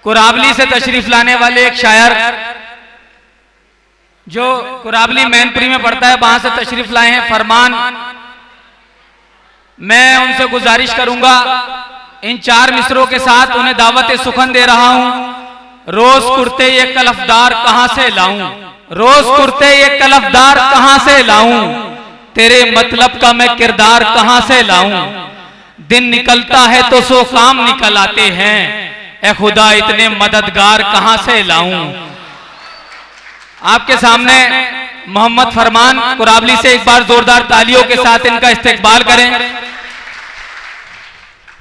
कुराबली से तशरीफ लाने वाले एक शायर जो कुराबली मैनपुरी में पढ़ता है, वहां से तशरीफ लाए हैं फरमान। मैं उनसे गुजारिश करूंगा इन 4 मिसरों के साथ उन्हें दावत सुखन दे रहा हूं। रोज कुर्ते ये कलफदार कहां से लाऊं, रोज कुर्ते ये कलफदार कहां से लाऊं, तेरे मतलब का मैं किरदार कहां से लाऊं। दिन निकलता है तो सो काम निकल आते हैं, ए खुदा इतने मददगार कहां से लाऊं। आपके सामने मोहम्मद फरमान कुराबली से एक बार जोरदार तालियों के साथ इनका इस्तकबाल करें।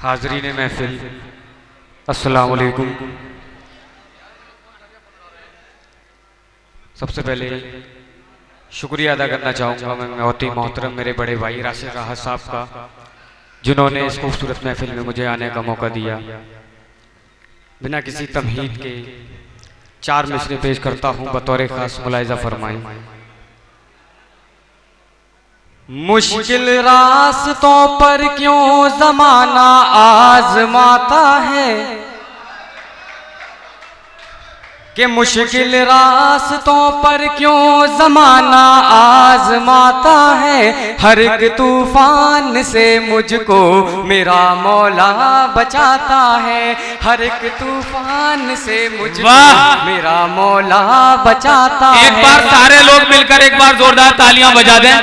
हाज़रीन महफिल, अस्सलाम वालेकुम। सबसे पहले शुक्रिया अदा करना चाहूँगा मैं बहुत ही मोहतरम मेरे बड़े भाई राशिद राहत साहब का, जिन्होंने इस खूबसूरत महफिल में मुझे आने का मौका दिया। बिना किसी तमहीद के 4 मिसरें पेश करता हूँ, बतौर खास मुलाहिज़ा फरमाएं। मुश्किल रास्तों पर क्यों ज़माना आज़माता है, कि मुश्किल रास्तों पर क्यों ज़माना आज़माता है। हर एक तूफान से मुझको मेरा मौला बचाता है, हर एक तूफान से मुझको मेरा मौला बचाता है। एक बार सारे लोग मिलकर एक बार जोरदार तालियां बजा दें।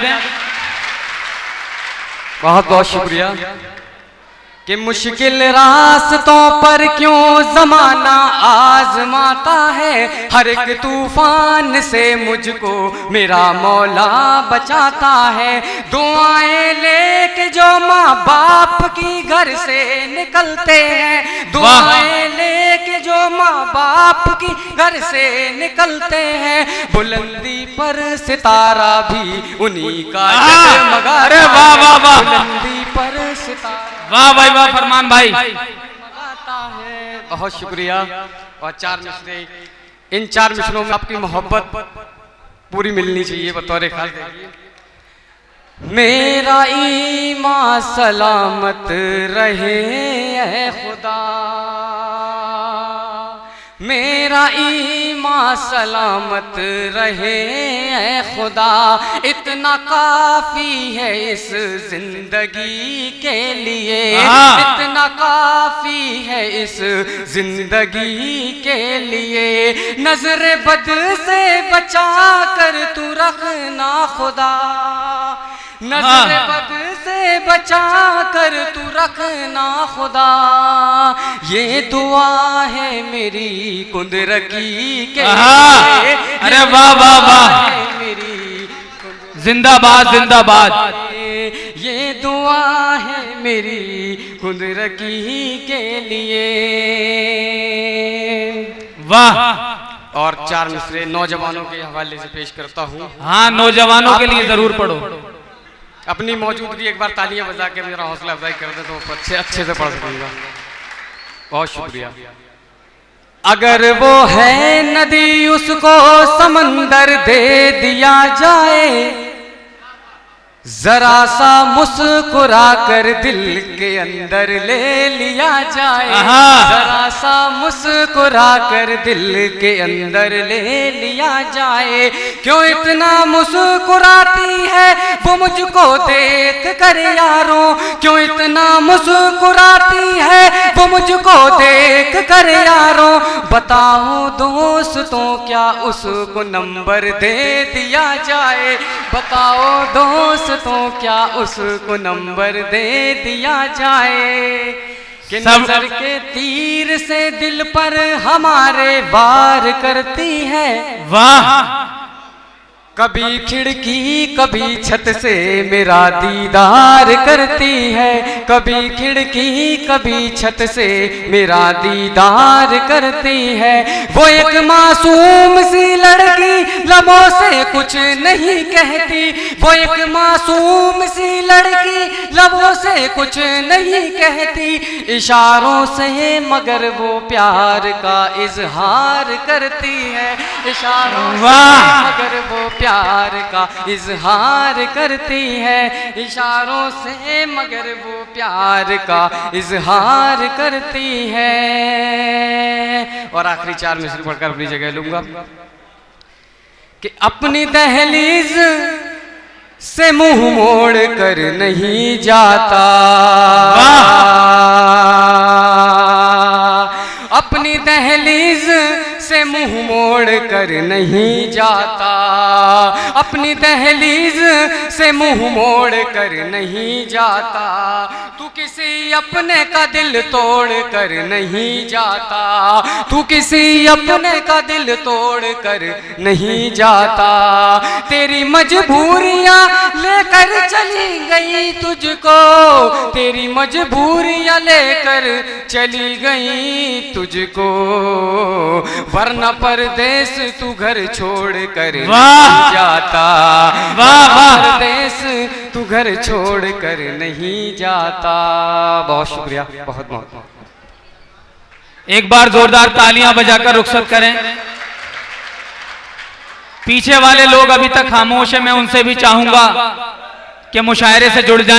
बहुत बहुत शुक्रिया। कि मुश्किल रास्तों पर क्यों ज़माना आज़माता है, हर एक तूफान से मुझको मेरा मौला बचाता है। दुआएं लेके जो माँ बाप की घर से निकलते हैं, दुआएं लेके जो माँ बाप की घर से निकलते हैं, बुलंदी पर सितारा भी उन्हीं का जगमगाता। अरे वाह वाह वाह, बुलंदी पर सितारा, वाह भाई वाह फरमान भाई। बहुत शुक्रिया। और 4 मिसरे, इन 4 मिसरों में आपकी मोहब्बत पूरी मिलनी चाहिए बतौर खास। मेरा ईमान सलामत रहे ऐ खुदा, मेरा ईमान सलामत रहे ऐ खुदा, इतना काफी है इस जिंदगी के लिए, इतना काफी है इस जिंदगी के लिए। नजर बद से बचा कर तू रखना खुदा, नजर बद से बचा कर तू रखना खुदा। ये दुआ है मेरी कुंदरकी के लिए। अरे वाह वाह वाह, मेरी जिंदाबाद जिंदाबाद। ये दुआ है मेरी कुंदरकी के लिए। वाह। और 4 मिसरे नौजवानों के हवाले से पेश करता हूँ। हाँ, नौजवानों के लिए जरूर पढ़ो। अपनी मौजूदगी एक बार तालियां बजा के मेरा हौसला अफजाई कर दे तो अच्छे से पढ़ सकूंगा। बहुत शुक्रिया। अगर वो है नदी उसको समंदर दे दिया जाए, जरा सा मुस्कुरा कर दिल के अंदर ले लिया जाए, जरा सा मुस्कुरा कर दिल के अंदर ले लिया जाए। क्यों इतना मुस्कुराती है वो मुझको देख कर यारों, क्यों इतना मुस्कुराती है वो मुझको देख कर यारों। बताओ दोस्तों क्या उसको नंबर दे दिया जाए, बताओ दोस्तों क्या उसको नंबर दे दिया जाए। कि नजर के तीर से दिल पर हमारे वार करती है। वाह। कभी खिड़की कभी छत से मेरा दीदार करती है, कभी खिड़की कभी छत से मेरा दीदार करती है। वो एक मासूम सी लड़की लबों से कुछ नहीं कहती, वो एक मासूम सी लड़की लबों से कुछ नहीं कहती, इशारों से मगर वो प्यार का इजहार करती है, इशारों से मगर वो प्यार प्यार का इजहार करती है, इशारों से मगर वो प्यार का इजहार करती है। और आखिरी 4 मिसरे पढ़कर अपनी जगह लूंगा कि अपनी दहलीज से मुंह मोड़ कर नहीं जाता, अपनी दहलीज से मुंह मोड़ कर नहीं जाता, अपनी दहलीज से मुंह मोड़ कर नहीं जाता। तू किसी अपने का दिल तोड़ कर नहीं जाता, तू किसी अपने का दिल तोड़ कर नहीं जाता। तेरी मजबूरियां लेकर चली गई तुझको, तेरी मजबूरियां लेकर चली गई तुझको, वरना परदेस तू घर छोड़ कर नहीं जाता, परदेस तू घर छोड़ कर नहीं जाता। बहुत शुक्रिया, बहुत बहुत। एक बार जोरदार तालियां बजाकर रुखसत करें। पीछे वाले लोग अभी तक खामोश हैं, मैं उनसे भी चाहूंगा कि मुशायरे से जुड़ जाएं।